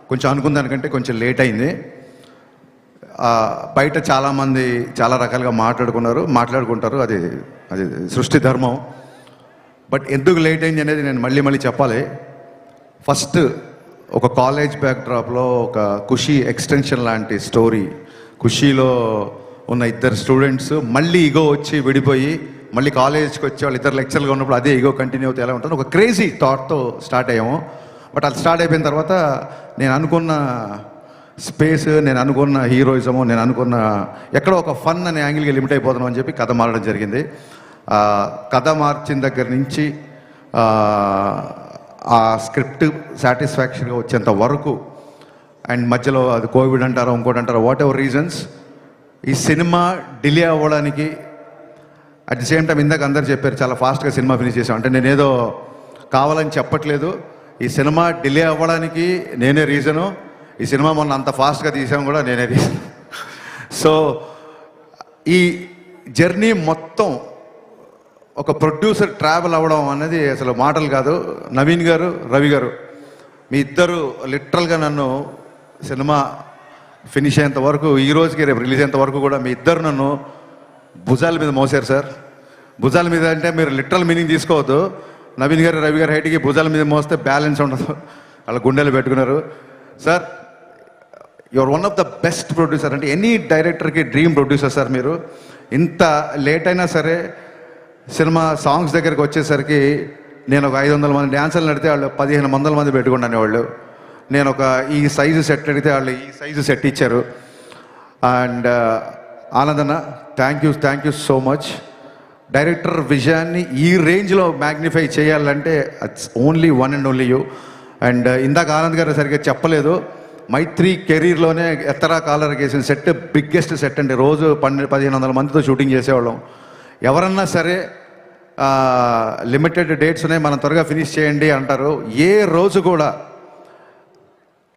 కొంచెం అనుకున్న దానికంటే కొంచెం లేట్ అయింది. బయట చాలామంది చాలా రకాలుగా మాట్లాడుకుంటారు, అది అది సృష్టి ధర్మం. బట్ ఎందుకు లేట్ అయింది అనేది నేను మళ్ళీ చెప్పాలి. ఫస్ట్ ఒక కాలేజ్ బ్యాక్డ్రాప్లో ఒక ఖుషీ ఎక్స్టెన్షన్ లాంటి స్టోరీ. ఖుషీలో ఉన్న ఇద్దరు స్టూడెంట్స్ మళ్ళీ ఈగో వచ్చి విడిపోయి మళ్ళీ కాలేజ్కి వచ్చి వాళ్ళు ఇద్దరు లెక్చర్లుగా ఉన్నప్పుడు అదే ఈగో కంటిన్యూ అవుతే ఎలా ఉంటుంది, ఒక క్రేజీ థాట్తో స్టార్ట్ అయ్యాము. బట్ అది స్టార్ట్ అయిపోయిన తర్వాత నేను అనుకున్న స్పేస్, నేను అనుకున్న హీరోయిజము, నేను అనుకున్న ఎక్కడో ఒక ఫన్ అనే యాంగిల్కి లిమిట్ అయిపోతున్నాం అని చెప్పి కథ మారడం జరిగింది. కథ మార్చిన దగ్గర నుంచి ఆ స్క్రిప్ట్ సాటిస్ఫాక్షన్గా వచ్చేంత వరకు, అండ్ మధ్యలో అది కోవిడ్ అంటారో ఇంకోటి అంటారో, వాట్ ఎవర్ రీజన్స్, ఈ సినిమా డిలే అవ్వడానికి అట్ ది సేమ్ టైం ఇందాక అందరు చెప్పారు చాలా ఫాస్ట్గా సినిమా ఫినిష్ చేసాం అంటే నేనేదో కావాలని చెప్పట్లేదు. ఈ సినిమా డిలే అవ్వడానికి నేనే రీజను, ఈ సినిమా మొన్న అంత ఫాస్ట్గా తీసాం కూడా నేనే రీజన్. సో ఈ జర్నీ మొత్తం ఒక ప్రొడ్యూసర్ ట్రావెల్ అవ్వడం అనేది అసలు మాటలు కాదు. నవీన్ గారు, రవి గారు, మీ ఇద్దరు లిటరల్గా నన్ను సినిమా ఫినిష్ అయ్యేంత వరకు, ఈ రోజుకి రేపు రిలీజ్ అయ్యేంత వరకు కూడా మీ ఇద్దరు నన్ను భుజాల మీద మోసారు సార్. భుజాల మీద అంటే మీరు లిటరల్ మీనింగ్ తీసుకోవద్దు. నవీన్ గారు, రవి గారు హైట్కి భుజాల మీద మోస్తే బ్యాలెన్స్ ఉండదు, వాళ్ళ గుండెలు పెట్టుకున్నారు. Sir your one of the best producer, అంటే ఎనీ డైరెక్టర్కి డ్రీమ్ ప్రొడ్యూసర్ సార్ మీరు. ఇంత లేట్ అయినా సరే సినిమా సాంగ్స్ దగ్గరికి వచ్చేసరికి నేను ఒక 500 మంది డ్యాన్సర్లు నడితే వాళ్ళు 1500 మంది పెట్టుకుంటాను వాళ్ళు. నేను ఒక ఈ సైజు సెట్ అడిగితే వాళ్ళు ఈ సైజు సెట్ ఇచ్చారు. అండ్ ఆనందన్న, thank you so much. Director విజయాన్ని ఈ రేంజ్లో మ్యాగ్నిఫై చేయాలంటే it's only one and only you. And ఇందాక ఆనంద్ గారు సరిగ్గా చెప్పలేదు, మైత్రి కెరీర్లోనే ఎత్తరా కాలర్ వేసిన సెట్ బిగ్గెస్ట్ సెట్ అండి. రోజు 1500 మందితో షూటింగ్ చేసేవాళ్ళం. ఎవరన్నా సరే లిమిటెడ్ డేట్స్ ఉన్నాయి, మనం త్వరగా ఫినిష్ చేయండి అంటారు. ఏ రోజు కూడా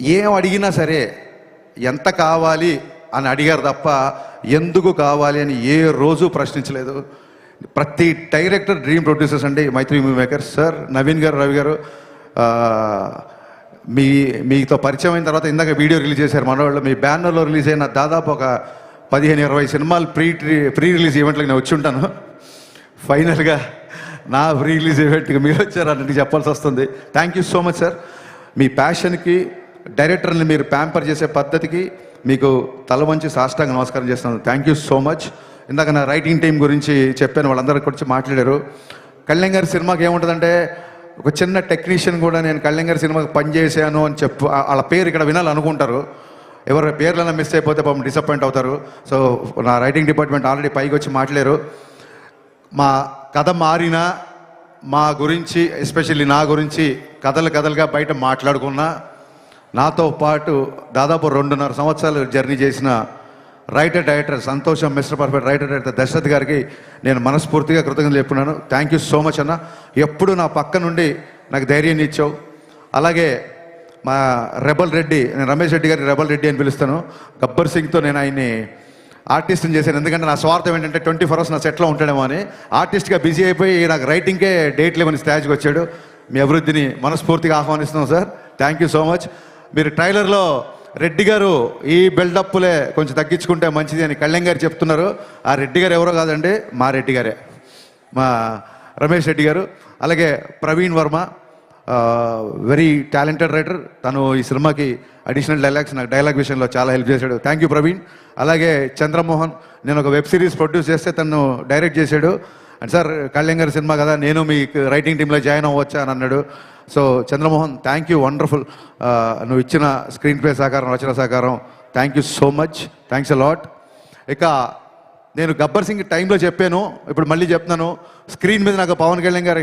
ఏం అడిగినా సరే ఎంత కావాలి అని అడిగారు తప్ప ఎందుకు కావాలి అని ఏ రోజు ప్రశ్నించలేదు. ప్రతి డైరెక్టర్ డ్రీమ్ ప్రొడ్యూసర్స్ అండి మైత్రి మూవీ మేకర్స్. సార్ నవీన్ గారు, రవి గారు, మీతో పరిచయం అయిన తర్వాత ఇందాక వీడియో రిలీజ్ చేశారు మనవాళ్ళు. మీ బ్యానర్లో రిలీజ్ అయిన దాదాపు ఒక 15-20 సినిమాలు ప్రీ రిలీజ్ ఈవెంట్లకు నేను వచ్చి ఉంటాను. ఫైనల్గా నా ప్రీ రిలీజ్ ఈవెంట్కి మీరు వచ్చారు అన్నట్టు చెప్పాల్సి వస్తుంది. Thank you so much sir. మీ ప్యాషన్కి, డైరెక్టర్ని మీరు ప్యాంపర్ చేసే పద్ధతికి మీకు తల వంచి సాష్టాంగ నమస్కారం చేస్తున్నాను. Thank you so much. ఇందాక నా రైటింగ్ టీం గురించి చెప్పాను, వాళ్ళందరి గురించి మాట్లాడారు. కళ్యాణ్ గారి సినిమాకి ఏముంటుందంటే, ఒక చిన్న టెక్నీషియన్ కూడా నేను కళ్యాణ్ గారి సినిమాకి పనిచేసాను అని వాళ్ళ పేరు ఇక్కడ వినాలనుకుంటారు. ఎవరి పేర్లైనా మిస్ అయిపోతే పాపం డిసప్పాయింట్ అవుతారు. సో నా రైటింగ్ డిపార్ట్మెంట్ ఆల్రెడీ పైకి వచ్చి మాట్లాడారు. మా కథ మారినా మా గురించి, ఎస్పెషల్లీ నా గురించి కథలుగా బయట మాట్లాడుకున్నా, నాతో పాటు దాదాపు 2.5 సంవత్సరాలు జర్నీ చేసిన రైటర్ డైరెక్టర్ సంతోషం, mister perfect writer director Dashrath గారికి నేను మనస్ఫూర్తిగా కృతజ్ఞతలు చెప్పుకున్నాను. థ్యాంక్ యూ సో మచ్ అన్న. ఎప్పుడు నా పక్క నుండి నాకు ధైర్యాన్ని ఇచ్చావు. అలాగే మా రెబల్ రెడ్డి, నేను రమేష్ రెడ్డి గారిని రెబల్ రెడ్డి అని పిలుస్తాను. గబ్బర్ సింగ్తో నేను ఆయన్ని ఆర్టిస్ట్ని చేశాను. ఎందుకంటే నా స్వార్థం ఏంటంటే 24 hours నా సెట్లో ఉంటాడేమో అని. ఆర్టిస్ట్గా బిజీ అయిపోయి నాకు రైటింగ్కే డేట్లు ఇవ్వని స్టేజ్కి వచ్చాడు. మీ అభివృద్ధిని మనస్ఫూర్తిగా ఆహ్వానిస్తున్నాం sir. Thank you so much. మీరు ట్రైలర్లో రెడ్డి గారు ఈ బిల్డప్లే కొంచెం తగ్గించుకుంటే మంచిది అని కళ్యాణ్ గారు చెప్తున్నారు. ఆ రెడ్డి గారు ఎవరో కాదండి, మా రెడ్డి గారే, మా రమేష్ రెడ్డి గారు. అలాగే Praveen Varma, very talented writer. తను ఈ సినిమాకి అడిషనల్ డైలాగ్స్, నాకు డైలాగ్ విషయంలో చాలా హెల్ప్ చేశాడు. Thank you Praveen. అలాగే చంద్రమోహన్, నేను ఒక వెబ్ సిరీస్ ప్రొడ్యూస్ చేస్తే తను డైరెక్ట్ చేశాడు. అండ్ సార్ కళ్యాణ్ గారి సినిమా కదా, నేను మీ రైటింగ్ టీంలో జాయిన్ అవ్వచ్చా అని అన్నాడు. So Chandramohan, thank you, wonderful. నువ్వు ఇచ్చిన స్క్రీన్ ప్లే సహకారం, రచన సహకారం, thank you so much. Thanks a lot. ఇక నేను గబ్బర్ సింగ్ టైంలో చెప్పాను, ఇప్పుడు మళ్ళీ చెప్తున్నాను. స్క్రీన్ మీద నాకు పవన్ కళ్యాణ్ గారు